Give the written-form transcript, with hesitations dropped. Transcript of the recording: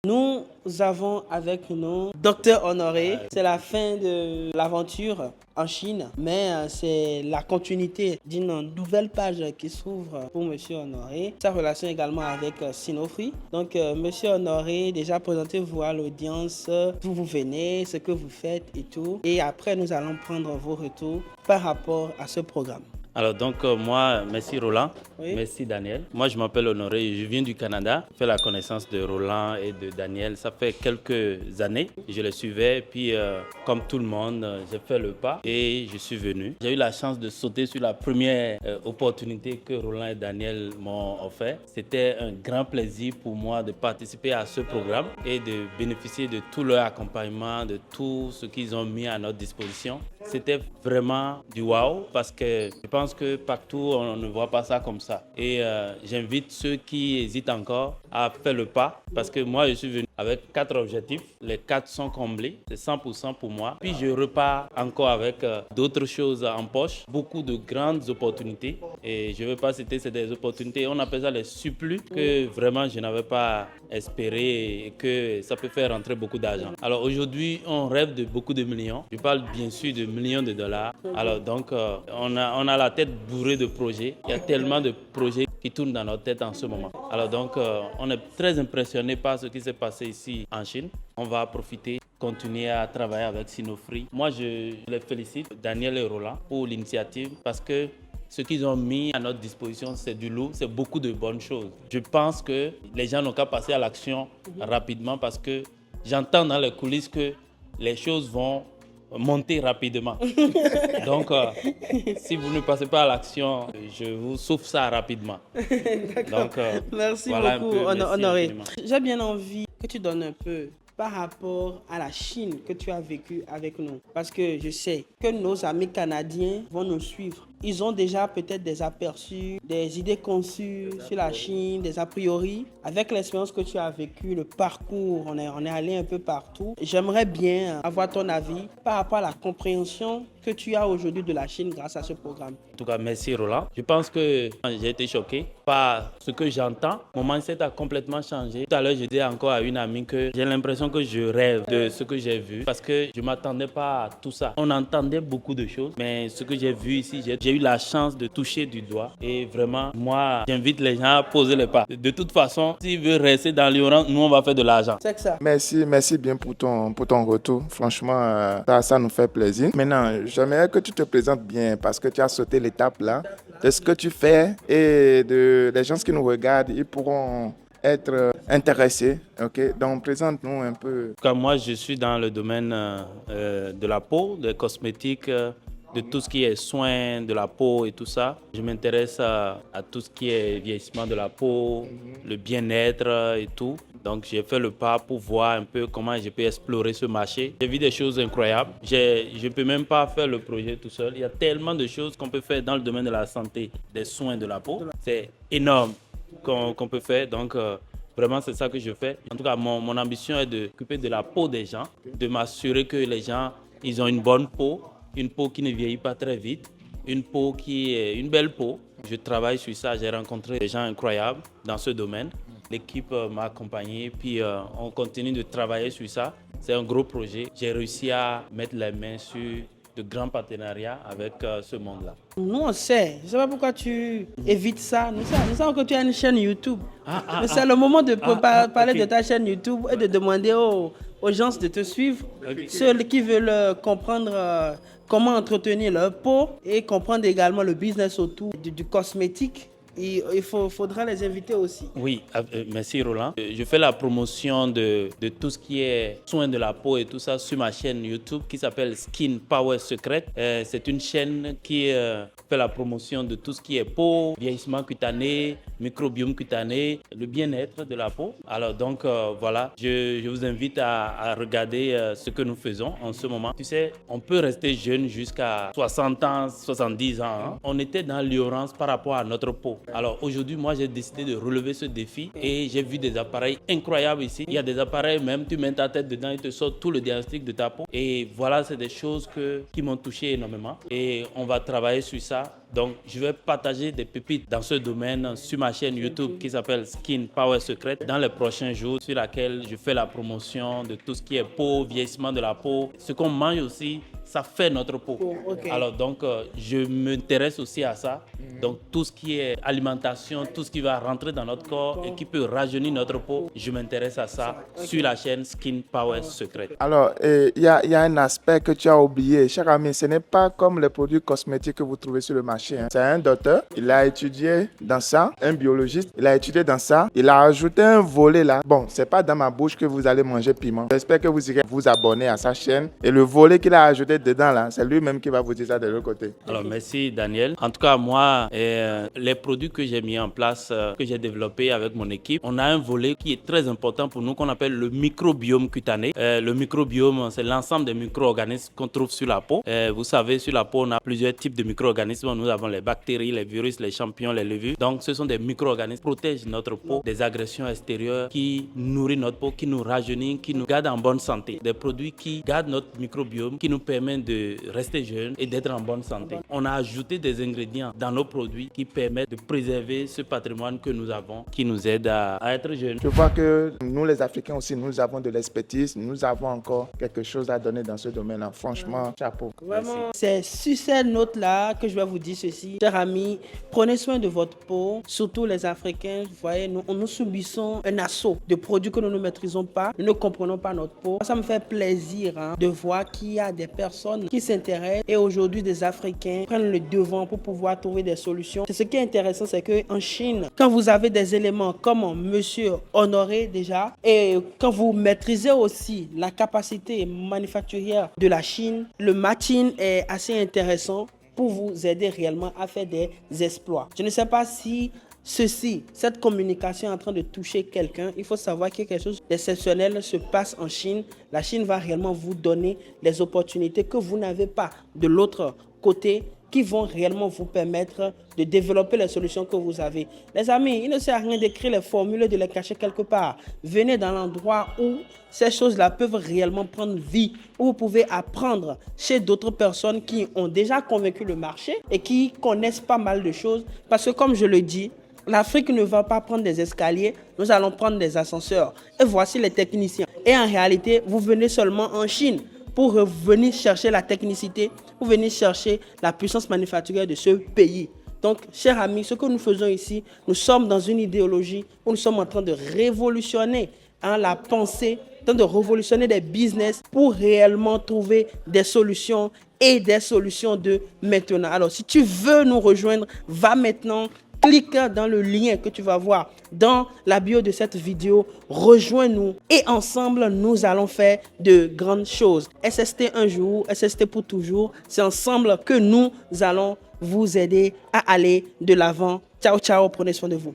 Nous avons avec nous Docteur Honoré. C'est la fin de l'aventure en Chine, mais c'est la continuité d'une nouvelle page qui s'ouvre pour Monsieur Honoré. Sa relation également avec Sinofri. Donc, Monsieur Honoré, déjà présentez-vous à l'audience, d'où vous venez, ce que vous faites et tout. Et après, nous allons prendre vos retours par rapport à ce programme. Alors donc moi, merci Roland, Oui. Merci Daniel. Moi je m'appelle Honoré, je viens du Canada. J'ai fait la connaissance de Roland et de Daniel, ça fait quelques années. Je les suivais, puis comme tout le monde, j'ai fait le pas et je suis venu. J'ai eu la chance de sauter sur la première opportunité que Roland et Daniel m'ont offert. C'était un grand plaisir pour moi de participer à ce programme et de bénéficier de tout leur accompagnement, de tout ce qu'ils ont mis à notre disposition. C'était vraiment du wow parce que je pense que partout on ne voit pas ça comme ça. Et j'invite ceux qui hésitent encore à faire le pas parce que moi je suis venu avec 4 objectifs. Les 4 sont comblés, c'est 100% pour moi. Puis je repars encore avec d'autres choses en poche, beaucoup de grandes opportunités. Et je ne veux pas citer, c'est des opportunités, on appelle ça les surplus que vraiment je n'avais pas espéré et que ça peut faire rentrer beaucoup d'argent. Alors aujourd'hui, on rêve de beaucoup de millions. Je parle bien sûr de millions de dollars. Alors donc, on a la tête bourrée de projets. Il y a tellement de projets qui tournent dans notre tête en ce moment. Alors donc, on est très impressionné par ce qui s'est passé ici en Chine. On va profiter, continuer à travailler avec Sinofri. Moi, je les félicite, Daniel et Roland, pour l'initiative parce que ce qu'ils ont mis à notre disposition, c'est du lourd, c'est beaucoup de bonnes choses. Je pense que les gens n'ont qu'à passer à l'action rapidement parce que j'entends dans les coulisses que les choses vont monter rapidement. Donc, si vous ne passez pas à l'action, je vous souffle ça rapidement. Donc, merci voilà beaucoup, merci Honoré. infiniment. J'ai bien envie que tu donnes un peu par rapport à la Chine que tu as vécu avec nous. Parce que je sais que nos amis canadiens vont nous suivre. Ils ont déjà peut-être des aperçus, des idées conçues sur la Chine, des a priori. Avec l'expérience que tu as vécue, le parcours, on est allé un peu partout. J'aimerais bien avoir ton avis par rapport à la compréhension que tu as aujourd'hui de la Chine grâce à ce programme. En tout cas, merci Roland. Je pense que j'ai été choqué par ce que j'entends. Mon mindset a complètement changé. Tout à l'heure, je disais encore à une amie que j'ai l'impression que je rêve de ce que j'ai vu parce que je ne m'attendais pas à tout ça. On entendait beaucoup de choses, mais ce que j'ai vu ici, j'ai eu la chance de toucher du doigt. Et vraiment, moi, j'invite les gens à poser les pas. De toute façon, s'ils veulent rester dans l'ignorance, nous, on va faire de l'argent. C'est que ça. Merci bien pour ton retour. Franchement, ça nous fait plaisir. Maintenant, j'aimerais que tu te présentes bien parce que tu as sauté l'étape là de ce que tu fais et les gens qui nous regardent, ils pourront être intéressés. Ok, donc présente-nous un peu. Comme moi, je suis dans le domaine de la peau, des cosmétiques, de tout ce qui est soins de la peau et tout ça. Je m'intéresse à tout ce qui est vieillissement de la peau, le bien-être et tout. Donc j'ai fait le pas pour voir un peu comment je peux explorer ce marché. J'ai vu des choses incroyables. Je ne peux même pas faire le projet tout seul. Il y a tellement de choses qu'on peut faire dans le domaine de la santé, des soins de la peau. C'est énorme qu'on peut faire. Donc vraiment, c'est ça que je fais. En tout cas, mon ambition est de m'occuper de la peau des gens, de m'assurer que les gens ils ont une bonne peau, une peau qui ne vieillit pas très vite, une peau qui est une belle peau. Je travaille sur ça, j'ai rencontré des gens incroyables dans ce domaine. L'équipe m'a accompagné, puis on continue de travailler sur ça. C'est un gros projet. J'ai réussi à mettre les mains sur de grands partenariats avec ce monde-là. Nous, on sait. Je ne sais pas pourquoi tu évites ça. Nous savons que tu as une chaîne YouTube. Mais c'est le moment de parler ok. de ta chaîne YouTube et de demander aux gens de te suivre. Ok. Ceux qui veulent comprendre comment entretenir leur peau et comprendre également le business autour du cosmétique. Il faudra les inviter aussi. Oui, merci Roland. Je fais la promotion de tout ce qui est soins de la peau et tout ça sur ma chaîne YouTube qui s'appelle Skin Power Secret. C'est une chaîne qui fait la promotion de tout ce qui est peau, vieillissement cutané, microbiome cutané, le bien-être de la peau. Alors donc voilà, je vous invite à regarder ce que nous faisons en ce moment. Tu sais, on peut rester jeune jusqu'à 60 ans, 70 ans. Hein. On était dans l'ignorance par rapport à notre peau. Alors aujourd'hui, moi, j'ai décidé de relever ce défi et j'ai vu des appareils incroyables ici. Il y a des appareils, même tu mets ta tête dedans, ils te sortent tout le diagnostic de ta peau. Et voilà, c'est des choses qui m'ont touché énormément. Et on va travailler sur ça Donc, je vais partager des pépites dans ce domaine sur ma chaîne YouTube qui s'appelle Skin Power Secret dans les prochains jours, sur laquelle je fais la promotion de tout ce qui est peau, vieillissement de la peau. Ce qu'on mange aussi, ça fait notre peau. Okay. Alors donc, je m'intéresse aussi à ça. Donc, tout ce qui est alimentation, tout ce qui va rentrer dans notre corps et qui peut rajeunir notre peau, je m'intéresse à ça sur la chaîne Skin Power Secret. Alors, il y a un aspect que tu as oublié. Cher ami, ce n'est pas comme les produits cosmétiques que vous trouvez sur le marché. C'est un docteur, il a étudié dans ça, un biologiste, il a étudié dans ça, il a ajouté un volet là. Bon, c'est pas dans ma bouche que vous allez manger piment. J'espère que vous irez vous abonner à sa chaîne. Et le volet qu'il a ajouté dedans là, c'est lui-même qui va vous dire ça de l'autre côté. Alors, merci Daniel. En tout cas, moi, les produits que j'ai mis en place, que j'ai développés avec mon équipe, on a un volet qui est très important pour nous qu'on appelle le microbiome cutané. Le microbiome, c'est l'ensemble des micro-organismes qu'on trouve sur la peau. Vous savez, sur la peau, on a plusieurs types de micro-organismes. Nous avons les bactéries, les virus, les champignons, les levures. Donc, ce sont des micro-organismes qui protègent notre peau des agressions extérieures, qui nourrissent notre peau, qui nous rajeunissent, qui nous gardent en bonne santé. Des produits qui gardent notre microbiome, qui nous permettent de rester jeunes et d'être en bonne santé. On a ajouté des ingrédients dans nos produits qui permettent de préserver ce patrimoine que nous avons, qui nous aide à être jeunes. Je vois que nous, les Africains aussi, nous avons de l'expertise, nous avons encore quelque chose à donner dans ce domaine-là. Franchement, chapeau. Vraiment, c'est sur cette note-là que je vais vous dire ceci. Chers amis, prenez soin de votre peau, surtout les Africains. Vous voyez, nous subissons un assaut de produits que nous ne maîtrisons pas, nous ne comprenons pas notre peau. Ça me fait plaisir de voir qu'il y a des personnes qui s'intéressent et aujourd'hui des Africains prennent le devant pour pouvoir trouver des solutions. C'est ce qui est intéressant, c'est qu'en Chine, quand vous avez des éléments comme Monsieur Honoré déjà, et quand vous maîtrisez aussi la capacité manufacturière de la Chine, le matching est assez intéressant pour vous aider réellement à faire des exploits. Je ne sais pas si cette communication est en train de toucher quelqu'un. Il faut savoir que quelque chose d'exceptionnel se passe en Chine. La Chine va réellement vous donner les opportunités que vous n'avez pas de l'autre côté, qui vont réellement vous permettre de développer les solutions que vous avez. Les amis, il ne sert à rien d'écrire les formules et de les cacher quelque part. Venez dans l'endroit où ces choses-là peuvent réellement prendre vie, où vous pouvez apprendre chez d'autres personnes qui ont déjà convaincu le marché et qui connaissent pas mal de choses. Parce que comme je le dis, l'Afrique ne va pas prendre des escaliers, nous allons prendre des ascenseurs. Et voici les techniciens. Et en réalité, vous venez seulement en Chine pour venir chercher la technicité, pour venir chercher la puissance manufacturière de ce pays. Donc, chers amis, ce que nous faisons ici, nous sommes dans une idéologie où nous sommes en train de révolutionner la pensée, en train de révolutionner des business pour réellement trouver des solutions et des solutions de maintenant. Alors, si tu veux nous rejoindre, va maintenant. Clique dans le lien que tu vas voir dans la bio de cette vidéo. Rejoins-nous et ensemble, nous allons faire de grandes choses. SST un jour, SST pour toujours. C'est ensemble que nous allons vous aider à aller de l'avant. Ciao, ciao, prenez soin de vous.